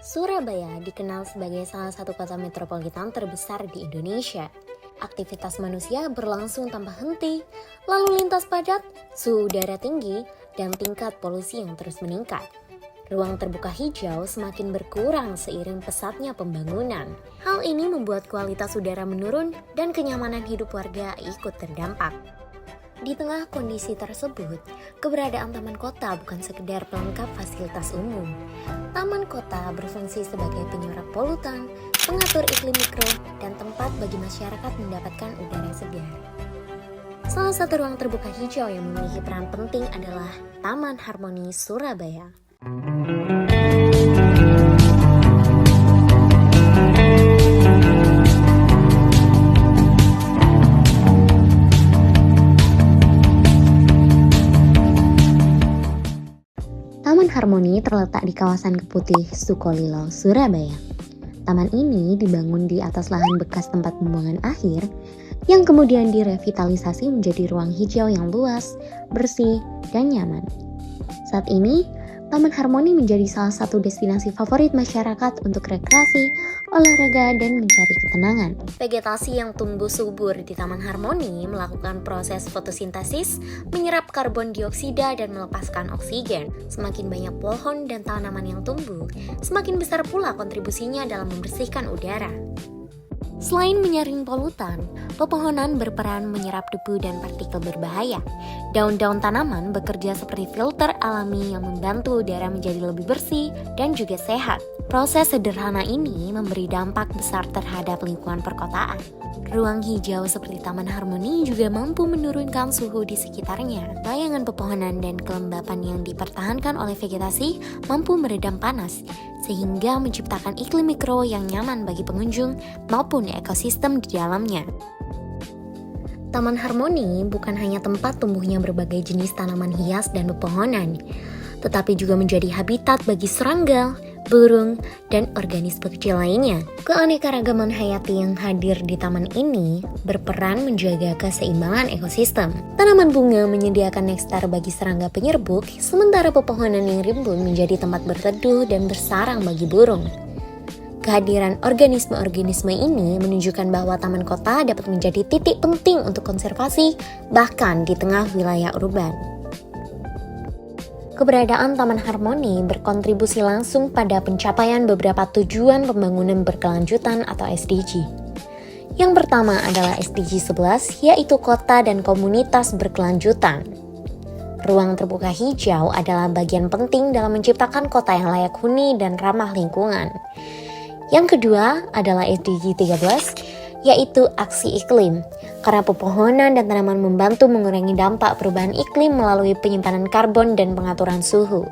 Surabaya dikenal sebagai salah satu kota metropolitan terbesar di Indonesia. Aktivitas manusia berlangsung tanpa henti, lalu lintas padat, suhu udara tinggi, dan tingkat polusi yang terus meningkat. Ruang terbuka hijau semakin berkurang seiring pesatnya pembangunan. Hal ini membuat kualitas udara menurun dan kenyamanan hidup warga ikut terdampak. Di tengah kondisi tersebut, keberadaan taman kota bukan sekedar pelengkap fasilitas umum. Taman kota berfungsi sebagai penyerap polutan, pengatur iklim mikro, dan tempat bagi masyarakat mendapatkan udara segar. Salah satu ruang terbuka hijau yang memiliki peran penting adalah Taman Harmoni Surabaya. Taman Harmoni terletak di kawasan Keputih, Sukolilo, Surabaya. Taman ini dibangun di atas lahan bekas tempat pembuangan akhir yang kemudian direvitalisasi menjadi ruang hijau yang luas, bersih, dan nyaman. Saat ini, Taman Harmoni menjadi salah satu destinasi favorit masyarakat untuk rekreasi, olahraga, dan mencari ketenangan. Vegetasi yang tumbuh subur di Taman Harmoni melakukan proses fotosintesis, menyerap karbon dioksida dan melepaskan oksigen. Semakin banyak pohon dan tanaman yang tumbuh, semakin besar pula kontribusinya dalam membersihkan udara. Selain menyaring polutan, pepohonan berperan menyerap debu dan partikel berbahaya. Daun-daun tanaman bekerja seperti filter alami yang membantu udara menjadi lebih bersih dan juga sehat. Proses sederhana ini memberi dampak besar terhadap lingkungan perkotaan. Ruang hijau seperti Taman Harmoni juga mampu menurunkan suhu di sekitarnya. Layangan pepohonan dan kelembapan yang dipertahankan oleh vegetasi mampu meredam panas, sehingga menciptakan iklim mikro yang nyaman bagi pengunjung maupun ekosistem di dalamnya. Taman Harmoni bukan hanya tempat tumbuhnya berbagai jenis tanaman hias dan pepohonan, tetapi juga menjadi habitat bagi serangga, burung, dan organisme kecil lainnya. Keanekaragaman hayati yang hadir di taman ini berperan menjaga keseimbangan ekosistem. Tanaman bunga menyediakan nekstar bagi serangga penyerbuk, sementara pepohonan yang rimbun menjadi tempat berteduh dan bersarang bagi burung. Kehadiran organisme-organisme ini menunjukkan bahwa taman kota dapat menjadi titik penting untuk konservasi, bahkan di tengah wilayah urban. Keberadaan Taman Harmoni berkontribusi langsung pada pencapaian beberapa tujuan pembangunan berkelanjutan atau SDG. Yang pertama adalah SDG 11, yaitu kota dan komunitas berkelanjutan. Ruang terbuka hijau adalah bagian penting dalam menciptakan kota yang layak huni dan ramah lingkungan. Yang kedua adalah SDG 13, yaitu aksi iklim. Karena pepohonan dan tanaman membantu mengurangi dampak perubahan iklim melalui penyimpanan karbon dan pengaturan suhu.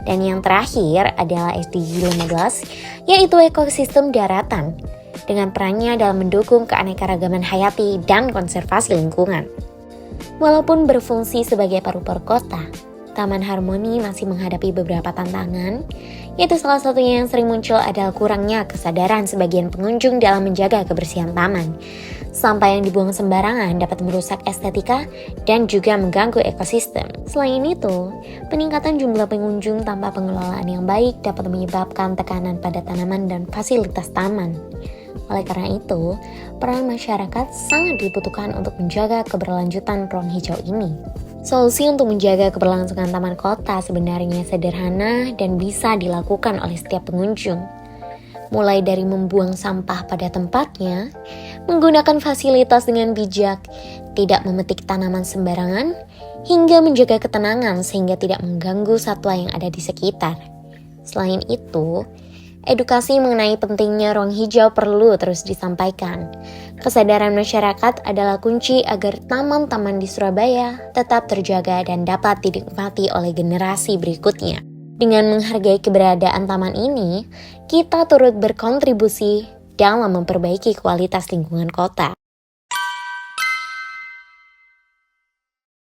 Dan yang terakhir adalah SDG 15, yaitu ekosistem daratan, dengan perannya dalam mendukung keanekaragaman hayati dan konservasi lingkungan. Walaupun berfungsi sebagai paru-paru kota, Taman Harmoni masih menghadapi beberapa tantangan, yaitu salah satunya yang sering muncul adalah kurangnya kesadaran sebagian pengunjung dalam menjaga kebersihan taman. Sampah yang dibuang sembarangan dapat merusak estetika dan juga mengganggu ekosistem. Selain itu, peningkatan jumlah pengunjung tanpa pengelolaan yang baik dapat menyebabkan tekanan pada tanaman dan fasilitas taman. Oleh karena itu, peran masyarakat sangat dibutuhkan untuk menjaga keberlanjutan ruang hijau ini. Solusi untuk menjaga keberlangsungan taman kota sebenarnya sederhana dan bisa dilakukan oleh setiap pengunjung. Mulai dari membuang sampah pada tempatnya, menggunakan fasilitas dengan bijak, tidak memetik tanaman sembarangan, hingga menjaga ketenangan sehingga tidak mengganggu satwa yang ada di sekitar. Selain itu, edukasi mengenai pentingnya ruang hijau perlu terus disampaikan. Kesadaran masyarakat adalah kunci agar taman-taman di Surabaya tetap terjaga dan dapat dinikmati oleh generasi berikutnya. Dengan menghargai keberadaan taman ini, kita turut berkontribusi dalam memperbaiki kualitas lingkungan kota.